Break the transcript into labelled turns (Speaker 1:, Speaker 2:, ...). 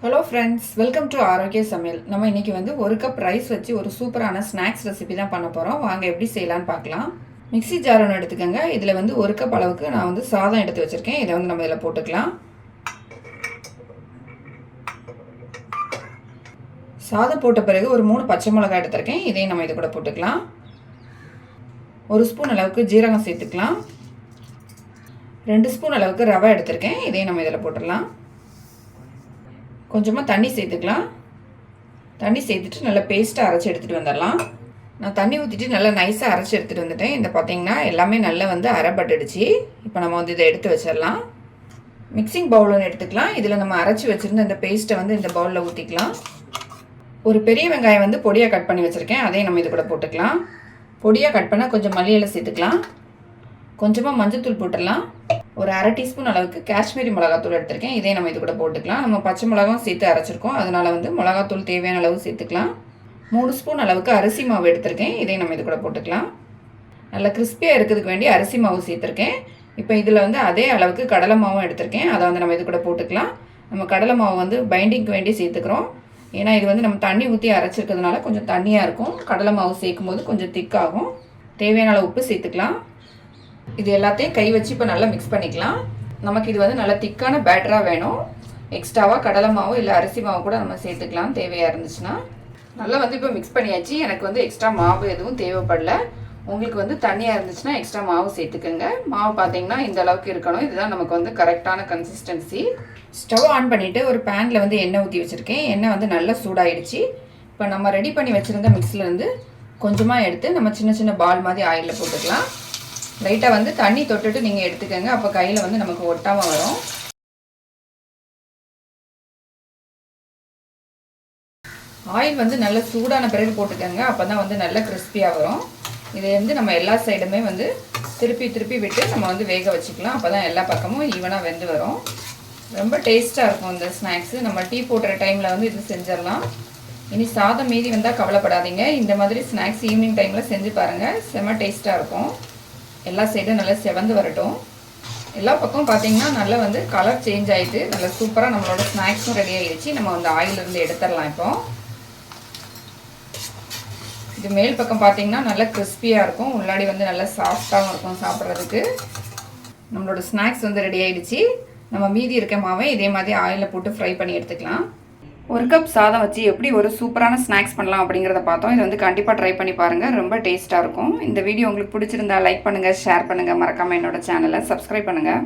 Speaker 1: Hello friends, welcome to ஆரோக்கிய சமையல். நம்ம இன்றைக்கி வந்து ஒரு கப் ரைஸ் வச்சு ஒரு சூப்பரான ஸ்நாக்ஸ் ரெசிபி தான் பண்ண போகிறோம். வாங்க எப்படி செய்யலான்னு பார்க்கலாம். மிக்ஸி ஜார் ஒன்று எடுத்துக்கோங்க. இதில் வந்து ஒரு கப் அளவுக்கு நான் வந்து சாதம் எடுத்து வச்சுருக்கேன். இதை வந்து நம்ம இதில் போட்டுக்கலாம். சாதம் போட்ட பிறகு ஒரு 3 பச்சை மிளகாய் எடுத்துருக்கேன். இதையும் நம்ம இது கூட போட்டுக்கலாம். 1 ஸ்பூன் அளவுக்கு ஜீரகம் சேர்த்துக்கலாம். 2 ஸ்பூன் அளவுக்கு ரவை எடுத்திருக்கேன். இதையும் நம்ம இதில் போட்டுடலாம். கொஞ்சமாக தண்ணி சேர்த்துக்கலாம். தண்ணி சேர்த்துட்டு நல்லா பேஸ்ட்டாக அரைச்சி எடுத்துகிட்டு வந்துடலாம். நான் தண்ணி ஊற்றிட்டு நல்லா நைஸாக அரைச்சி எடுத்துகிட்டு வந்துட்டேன். இந்த பார்த்திங்கன்னா எல்லாமே நல்லா வந்து அரைப்பட்டுடுச்சு. இப்போ நம்ம வந்து இதை எடுத்து வச்சிடலாம். மிக்சிங் பவுல் ஒன்று எடுத்துக்கலாம். இதில் நம்ம அரைச்சி வச்சுருந்த இந்த பேஸ்ட்டை வந்து இந்த பவுலில் ஊற்றிக்கலாம். ஒரு பெரிய வெங்காயம் வந்து பொடியாக கட் பண்ணி வச்சுருக்கேன். அதையும் நம்ம இது கூட போட்டுக்கலாம். பொடியாக கட் பண்ணால் கொஞ்சம் மல்லி இலை சேர்த்துக்கலாம். கொஞ்சமாக மஞ்சத்தூள் போட்டுடலாம். ஒரு அரை டீஸ்பூன் அளவுக்கு காஷ்மீரி மிளகாத்தூள் எடுத்திருக்கேன். இதே நம்ம இது கூட போட்டுக்கலாம். நம்ம பச்சை மிளகாவும் சேர்த்து அரைச்சிருக்கோம். அதனால் வந்து மிளகாத்தூள் தேவையான அளவு சேர்த்துக்கலாம். 3 ஸ்பூன் அளவுக்கு அரிசி மாவு எடுத்திருக்கேன். இதே நம்ம இது கூட போட்டுக்கலாம். நல்லா கிறிஸ்பியாக இருக்கிறதுக்கு வேண்டி அரிசி மாவு சேர்த்துருக்கேன். இப்போ இதில் வந்து அதே அளவுக்கு கடலை மாவும் எடுத்திருக்கேன். அதை வந்து நம்ம இது கூட போட்டுக்கலாம். நம்ம கடலை மாவு வந்து பைண்டிங்க்கு வேண்டி சேர்த்துக்கிறோம். ஏன்னா இது வந்து நம்ம தண்ணி ஊற்றி அரைச்சிருக்கிறதுனால கொஞ்சம் தண்ணியாக இருக்கும். கடலை மாவு சேர்க்கும் போது கொஞ்சம் திக்காகும். தேவையான அளவு உப்பு சேர்த்துக்கலாம். இது எல்லாத்தையும் கை வச்சு இப்போ நல்லா மிக்ஸ் பண்ணிக்கலாம். நமக்கு இது வந்து நல்லா திக்கான பேட்டராக வேணும். எக்ஸ்ட்ராவாக கடலை மாவு இல்லை அரிசி மாவு கூட நம்ம சேர்த்துக்கலாம் தேவையாக இருந்துச்சுன்னா. நல்லா வந்து இப்போ மிக்ஸ் பண்ணியாச்சு. எனக்கு வந்து எக்ஸ்ட்ரா மாவு எதுவும் தேவைப்படல. உங்களுக்கு வந்து தண்ணியாக இருந்துச்சுன்னா எக்ஸ்ட்ரா மாவு சேர்த்துக்கோங்க. மாவு பார்த்தீங்கன்னா இந்த அளவுக்கு இருக்கணும். இதுதான் நமக்கு வந்து கரெக்டான கன்சிஸ்டன்சி. ஸ்டவ் ஆன் பண்ணிவிட்டு ஒரு பேனில் வந்து எண்ணெய் ஊற்றி வச்சுருக்கேன். எண்ணெய் வந்து நல்லா சூடாயிடுச்சு. இப்போ நம்ம ரெடி பண்ணி வச்சுருந்த மிக்ஸ்லேருந்து கொஞ்சமாக எடுத்து நம்ம சின்ன சின்ன பால் மாதிரி ஆயிலில் போட்டுக்கலாம். லைட்டாக வந்து தண்ணி தொட்டுட்டு நீங்கள் எடுத்துக்கோங்க. அப்போ கையில் வந்து நமக்கு ஒட்டாமல் வரும். ஆயில் வந்து நல்லா சூடான பிறகு போட்டுக்கோங்க. அப்போ தான் வந்து நல்லா கிறிஸ்பியாக வரும். இதை வந்து நம்ம எல்லா சைடுமே வந்து திருப்பி திருப்பி விட்டு நம்ம வந்து வேக வச்சுக்கலாம். அப்போ தான் எல்லா பக்கமும் ஈவனாக வெந்து வரும். ரொம்ப டேஸ்ட்டாக இருக்கும் இந்த ஸ்நாக்ஸு. நம்ம டீ போடுற டைமில் வந்து இது செஞ்சிடலாம். இனி சாதம் மீதி வந்தால் கவலைப்படாதீங்க. இந்த மாதிரி ஸ்நாக்ஸ் ஈவினிங் டைமில் செஞ்சு பாருங்கள். செம்ம டேஸ்ட்டாக இருக்கும். எல்லா சைடும் நல்லா செவந்து வரட்டும். எல்லா பக்கம் பார்த்தீங்கன்னா நல்லா வந்து கலர் சேஞ்ச் ஆகிட்டு நல்லா சூப்பராக நம்மளோட ஸ்நாக்ஸும் ரெடி ஆகிடுச்சு. நம்ம வந்து ஆயிலிருந்து எடுத்துடலாம். இப்போ இது மேல் பக்கம் பார்த்தீங்கன்னா நல்லா கிறிஸ்பியாக இருக்கும். உள்ளாடி வந்து நல்லா சாஃப்டாகவும் இருக்கும் சாப்பிட்றதுக்கு. நம்மளோட ஸ்நாக்ஸ் வந்து ரெடி ஆகிடுச்சு. நம்ம மீதி இருக்க மாவை இதே மாதிரி ஆயிலில் போட்டு ஃப்ரை பண்ணி எடுத்துக்கலாம். ஒரு கப் சாதம் வச்சு எப்படி ஒரு சூப்பரான ஸ்நாக்ஸ் பண்ணலாம் அப்படிங்கிறத பார்த்தோம். இது வந்து கண்டிப்பாக ட்ரை பண்ணி பாருங்கள். ரொம்ப டேஸ்ட்டாக இருக்கும். இந்த வீடியோ உங்களுக்கு பிடிச்சிருந்தா லைக் பண்ணுங்கள், ஷேர் பண்ணுங்கள். மறக்காமல் என்னோட சேனலை சப்ஸ்கிரைப் பண்ணுங்கள்.